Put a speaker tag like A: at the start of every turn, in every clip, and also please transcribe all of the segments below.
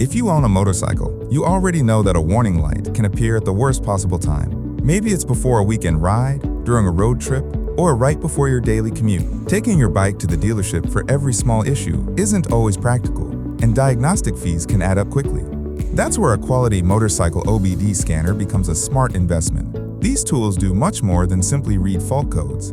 A: If you own a motorcycle, you already know that a warning light can appear at the worst possible time. Maybe it's before a weekend ride, during a road trip, or right before your daily commute. Taking your bike to the dealership for every small issue isn't always practical, and diagnostic fees can add up quickly. That's where a quality motorcycle OBD scanner becomes a smart investment. These tools do much more than simply read fault codes.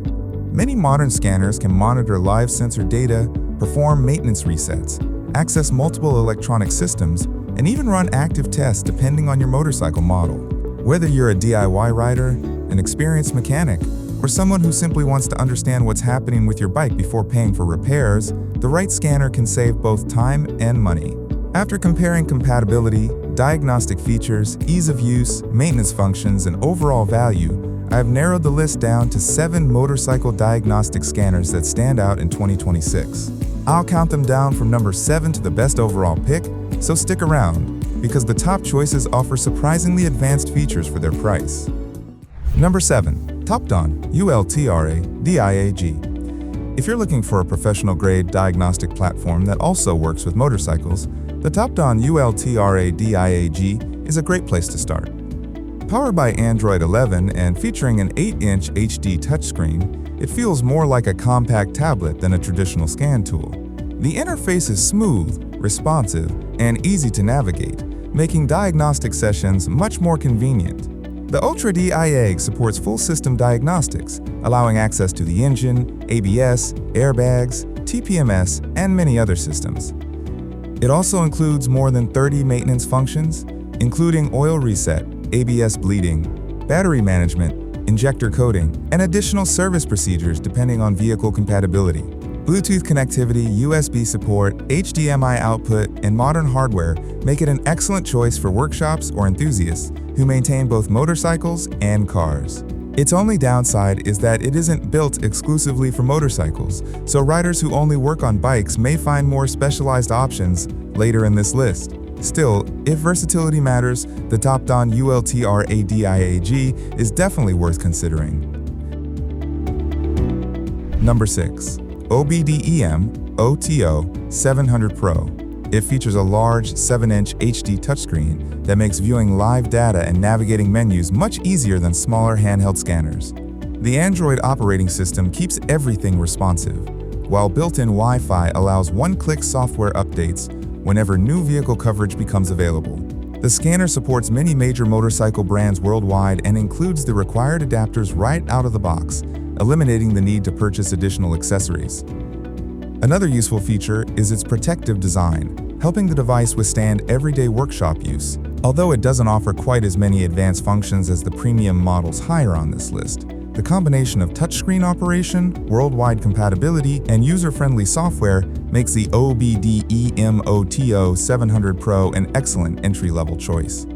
A: Many modern scanners can monitor live sensor data, perform maintenance resets, access multiple electronic systems, and even run active tests depending on your motorcycle model. Whether you're a DIY rider, an experienced mechanic, or someone who simply wants to understand what's happening with your bike before paying for repairs, the right scanner can save both time and money. After comparing compatibility, diagnostic features, ease of use, maintenance functions, and overall value, I have narrowed the list down to 7 motorcycle diagnostic scanners that stand out in 2026. I'll count them down from number 7 to the best overall pick, so stick around, because the top choices offer surprisingly advanced features for their price. Number 7. Topdon Ultra DIA. If you're looking for a professional-grade diagnostic platform that also works with motorcycles, the Topdon Ultra DIA is a great place to start. Powered by Android 11 and featuring an 8-inch HD touchscreen, it feels more like a compact tablet than a traditional scan tool. The interface is smooth, responsive, and easy to navigate, making diagnostic sessions much more convenient. The Ultra DIA supports full system diagnostics, allowing access to the engine, ABS, airbags, TPMS, and many other systems. It also includes more than 30 maintenance functions, including oil reset, ABS bleeding, battery management, injector coating, and additional service procedures depending on vehicle compatibility. Bluetooth connectivity, USB support, HDMI output, and modern hardware make it an excellent choice for workshops or enthusiasts who maintain both motorcycles and cars. Its only downside is that it isn't built exclusively for motorcycles, so riders who only work on bikes may find more specialized options later in this list. Still, if versatility matters, the Topdon ULTRADIAG is definitely worth considering. Number 6. OBDEMOTO 700 Pro. It features a large 7-inch HD touchscreen that makes viewing live data and navigating menus much easier than smaller handheld scanners. The Android operating system keeps everything responsive, while built-in Wi-Fi allows one-click software updates whenever new vehicle coverage becomes available. The scanner supports many major motorcycle brands worldwide and includes the required adapters right out of the box, eliminating the need to purchase additional accessories. Another useful feature is its protective design, helping the device withstand everyday workshop use. Although it doesn't offer quite as many advanced functions as the premium models higher on this list, the combination of touchscreen operation, worldwide compatibility, and user-friendly software makes the OBDEMOTO 700 Pro an excellent entry-level choice.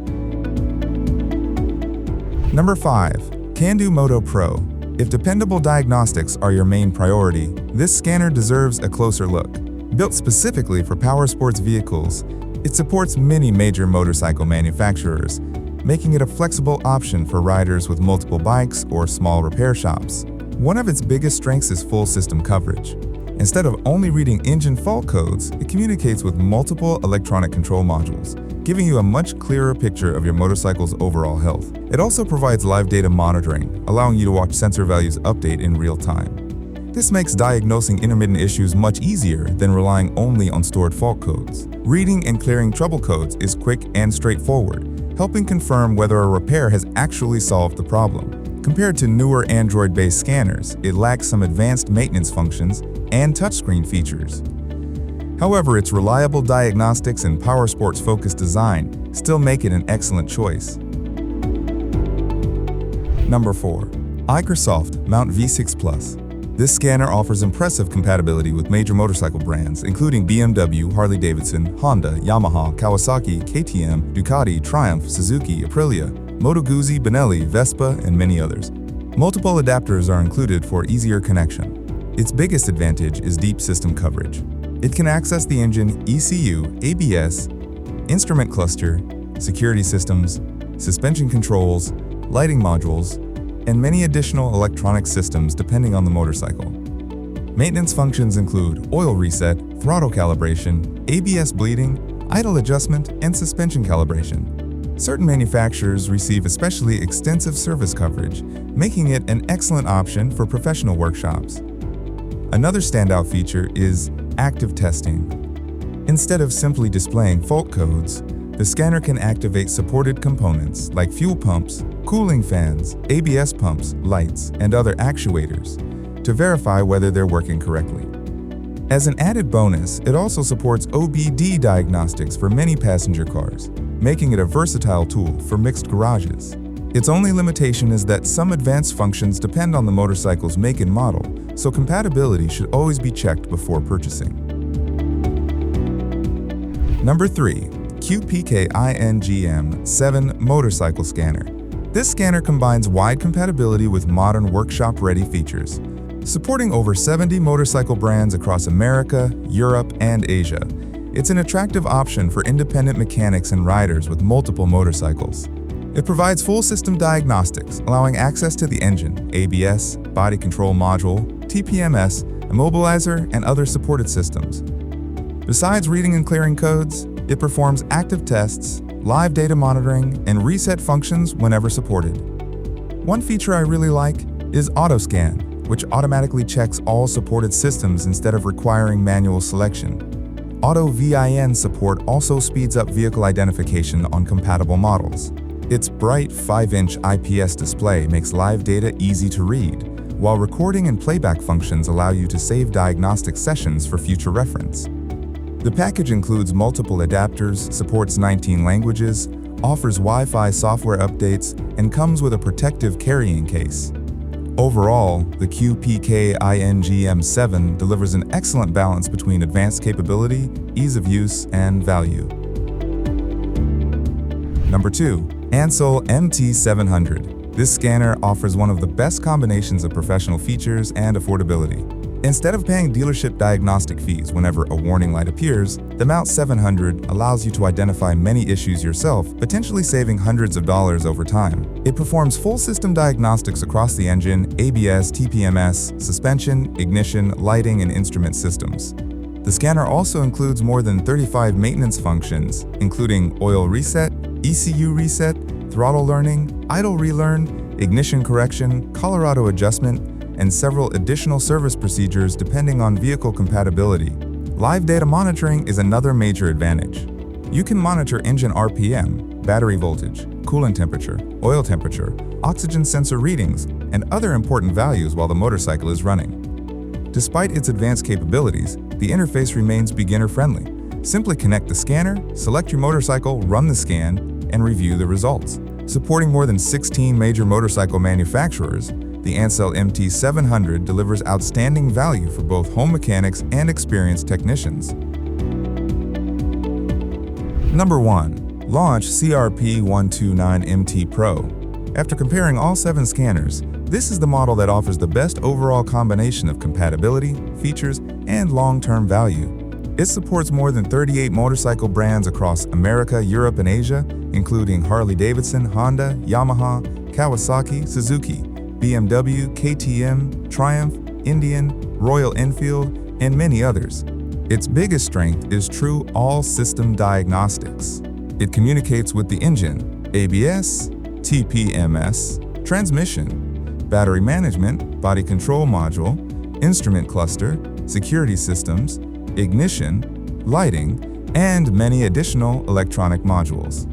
A: Number 5. Kandu Moto Pro. If dependable diagnostics are your main priority, this scanner deserves a closer look. Built specifically for power sports vehicles, it supports many major motorcycle manufacturers, making it a flexible option for riders with multiple bikes or small repair shops. One of its biggest strengths is full system coverage. Instead of only reading engine fault codes, it communicates with multiple electronic control modules, giving you a much clearer picture of your motorcycle's overall health. It also provides live data monitoring, allowing you to watch sensor values update in real time. This makes diagnosing intermittent issues much easier than relying only on stored fault codes. Reading and clearing trouble codes is quick and straightforward, helping confirm whether a repair has actually solved the problem. Compared to newer Android-based scanners, it lacks some advanced maintenance functions and touchscreen features. However, its reliable diagnostics and power sports-focused design still make it an excellent choice. Number 4. iCarsoft Mount V6 Plus. This scanner offers impressive compatibility with major motorcycle brands, including BMW, Harley-Davidson, Honda, Yamaha, Kawasaki, KTM, Ducati, Triumph, Suzuki, Aprilia, Moto Guzzi, Benelli, Vespa, and many others. Multiple adapters are included for easier connection. Its biggest advantage is deep system coverage. It can access the engine, ECU, ABS, instrument cluster, security systems, suspension controls, lighting modules, and many additional electronic systems depending on the motorcycle. Maintenance functions include oil reset, throttle calibration, ABS bleeding, idle adjustment, and suspension calibration. Certain manufacturers receive especially extensive service coverage, making it an excellent option for professional workshops. Another standout feature is active testing. Instead of simply displaying fault codes, the scanner can activate supported components like fuel pumps, cooling fans, ABS pumps, lights, and other actuators to verify whether they're working correctly. As an added bonus, it also supports OBD diagnostics for many passenger cars, making it a versatile tool for mixed garages. Its only limitation is that some advanced functions depend on the motorcycle's make and model, so compatibility should always be checked before purchasing. Number 3. QPKING 7 Motorcycle Scanner. This scanner combines wide compatibility with modern workshop-ready features. Supporting over 70 motorcycle brands across America, Europe, and Asia, it's an attractive option for independent mechanics and riders with multiple motorcycles. It provides full system diagnostics, allowing access to the engine, ABS, body control module, TPMS, immobilizer, and other supported systems. Besides reading and clearing codes, it performs active tests, live data monitoring, and reset functions whenever supported. One feature I really like is AutoScan, which automatically checks all supported systems instead of requiring manual selection. Auto VIN support also speeds up vehicle identification on compatible models. Its bright 5-inch IPS display makes live data easy to read, while recording and playback functions allow you to save diagnostic sessions for future reference. The package includes multiple adapters, supports 19 languages, offers Wi-Fi software updates, and comes with a protective carrying case. Overall, the QPKING M7 delivers an excellent balance between advanced capability, ease of use, and value. Number 2. Ancel MT700. This scanner offers one of the best combinations of professional features and affordability. Instead of paying dealership diagnostic fees whenever a warning light appears, the MT700 allows you to identify many issues yourself, potentially saving hundreds of dollars over time. It performs full system diagnostics across the engine, ABS, TPMS, suspension, ignition, lighting, and instrument systems. The scanner also includes more than 35 maintenance functions, including oil reset, ECU reset, throttle learning, idle relearn, ignition correction, Colorado adjustment, and several additional service procedures depending on vehicle compatibility. Live data monitoring is another major advantage. You can monitor engine RPM, battery voltage, coolant temperature, oil temperature, oxygen sensor readings, and other important values while the motorcycle is running. Despite its advanced capabilities, the interface remains beginner-friendly. Simply connect the scanner, select your motorcycle, run the scan, and review the results. Supporting more than 16 major motorcycle manufacturers, the Ancel MT700 delivers outstanding value for both home mechanics and experienced technicians. Number 1. Launch CRP129MT Pro. After comparing all 7 scanners, this is the model that offers the best overall combination of compatibility, features, and long-term value. It supports more than 38 motorcycle brands across America, Europe, and Asia, including Harley-Davidson, Honda, Yamaha, Kawasaki, Suzuki, BMW, KTM, Triumph, Indian, Royal Enfield, and many others. Its biggest strength is true all-system diagnostics. It communicates with the engine, ABS, TPMS, transmission, battery management, body control module, instrument cluster, security systems, ignition, lighting, and many additional electronic modules.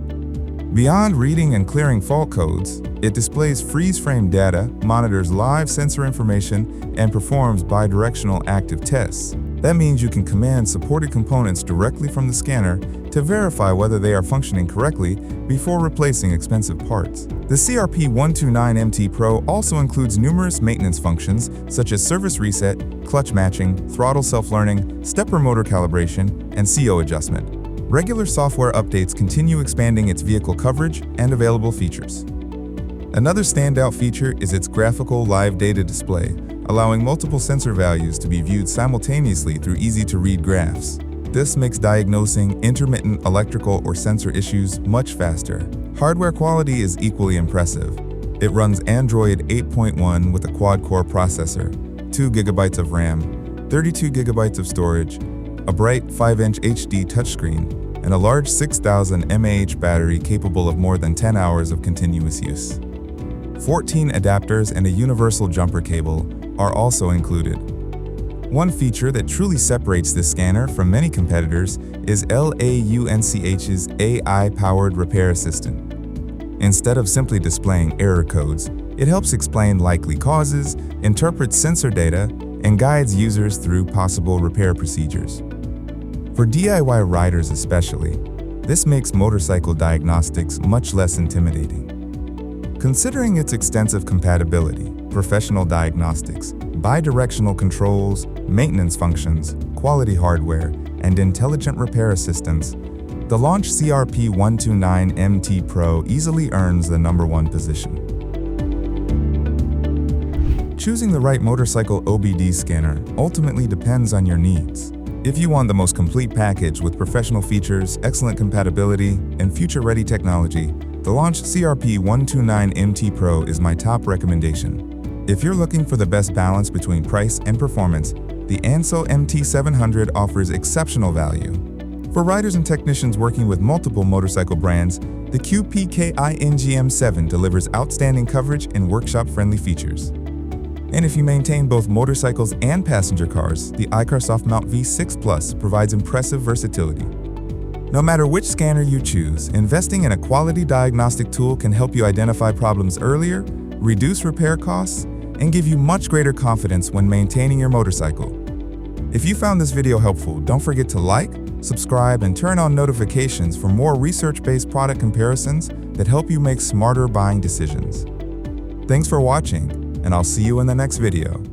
A: Beyond reading and clearing fault codes, it displays freeze-frame data, monitors live sensor information, and performs bidirectional active tests. That means you can command supported components directly from the scanner to verify whether they are functioning correctly before replacing expensive parts. The CRP129MT Pro also includes numerous maintenance functions such as service reset, clutch matching, throttle self-learning, stepper motor calibration, and CO adjustment. Regular software updates continue expanding its vehicle coverage and available features. Another standout feature is its graphical live data display, allowing multiple sensor values to be viewed simultaneously through easy-to-read graphs. This makes diagnosing intermittent electrical or sensor issues much faster. Hardware quality is equally impressive. It runs Android 8.1 with a quad-core processor, 2 GB of RAM, 32 GB of storage, a bright 5-inch HD touchscreen, and and a large 6000 mAh battery capable of more than 10 hours of continuous use. 14 adapters and a universal jumper cable are also included. One feature that truly separates this scanner from many competitors is LAUNCH's AI-powered repair assistant. Instead of simply displaying error codes, it helps explain likely causes, interprets sensor data, and guides users through possible repair procedures. For DIY riders especially, this makes motorcycle diagnostics much less intimidating. Considering its extensive compatibility, professional diagnostics, bidirectional controls, maintenance functions, quality hardware, and intelligent repair assistance, the launch CRP129MT Pro easily earns the #1 position. Choosing the right motorcycle OBD scanner ultimately depends on your needs. If you want the most complete package with professional features, excellent compatibility, and future-ready technology, the launch CRP129MT Pro is my top recommendation. If you're looking for the best balance between price and performance, the Ancel MT700 offers exceptional value. For riders and technicians working with multiple motorcycle brands, the QPKING M7 delivers outstanding coverage and workshop-friendly features. And if you maintain both motorcycles and passenger cars, the iCarsoft Mount V6 Plus provides impressive versatility. No matter which scanner you choose, investing in a quality diagnostic tool can help you identify problems earlier, reduce repair costs, and give you much greater confidence when maintaining your motorcycle. If you found this video helpful, don't forget to like, subscribe, and turn on notifications for more research-based product comparisons that help you make smarter buying decisions. Thanks for watching, and I'll see you in the next video.